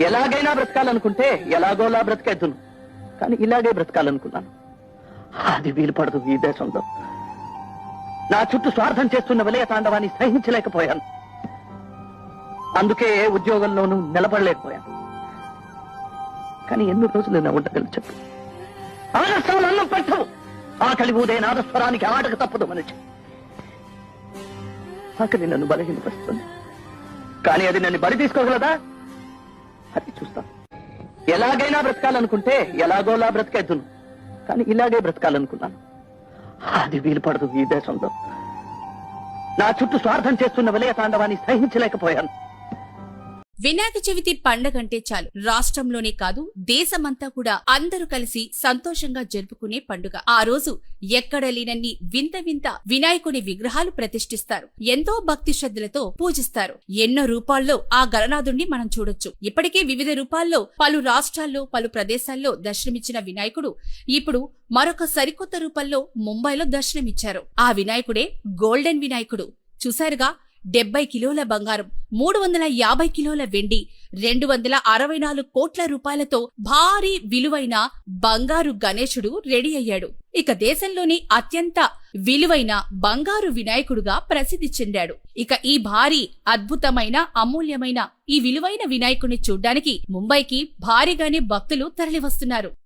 ఎలాగైనా బ్రతకాలనుకుంటే ఎలాగోలా బ్రతికేద్దును, కానీ ఇలాగే బ్రతకాలనుకున్నాను. అది వీలు పడదు ఈ దేశంలో. నా చుట్టూ స్వార్థం చేస్తున్న విలయ తాండవాన్ని సహించలేకపోయాను. అందుకే ఏ ఉద్యోగంలోనూ నిలబడలేకపోయాను. కానీ ఎన్ని రోజులు నా ఉండగలను చెప్పు. ఆలస్యం అన్నం పెట్టవు. ఆకలి ఊదే నాదస్వరానికి ఆటకు తప్పదు మనిషి. ఆకలి నన్ను బలహీనపరుస్తుంది, కానీ అది నన్ను బలి తీసుకోగలదా? అది చూస్తాను. ఎలాగైనా బ్రతకాలనుకుంటే ఎలాగోలా బ్రతికేద్దును, కానీ ఇలాగే బ్రతకాలనుకున్నాను. అది వీలు పడదు ఈ దేశంలో. నా చుట్టూ స్వార్థం చేస్తున్న విలయ తాండవాన్ని సహించలేకపోయాను. వినాయక చవితి పండగంటే చాలు రాష్ట్రంలోనే కాదు దేశమంతా కూడా అందరూ కలిసి సంతోషంగా జరుపుకునే పండుగ. ఆ రోజు ఎక్కడ లేనన్ని వింత వింత వినాయకుడి విగ్రహాలు ప్రతిష్ఠిస్తారు. ఎంతో భక్తి శ్రద్ధలతో పూజిస్తారు. ఎన్నో రూపాల్లో ఆ గణనాథుణ్ణి మనం చూడొచ్చు. ఇప్పటికే వివిధ రూపాల్లో పలు రాష్ట్రాల్లో పలు ప్రదేశాల్లో దర్శనమిచ్చిన వినాయకుడు ఇప్పుడు మరొక సరికొత్త రూపంలో ముంబైలో దర్శనమిచ్చారు. ఆ వినాయకుడే గోల్డెన్ వినాయకుడు. చూశారుగా, 70 కిలోల బంగారం, 350 కిలోల వెండి, 264 కోట్ల రూపాయలతో భారీ విలువైన బంగారు గణేశుడు రెడీ అయ్యాడు. ఇక దేశంలోని అత్యంత విలువైన బంగారు వినాయకుడుగా ప్రసిద్ధి చెందాడు. ఇక ఈ భారీ అద్భుతమైన అమూల్యమైన ఈ విలువైన వినాయకుడిని చూడ్డానికి ముంబైకి భారీగానే భక్తులు తరలివస్తున్నారు.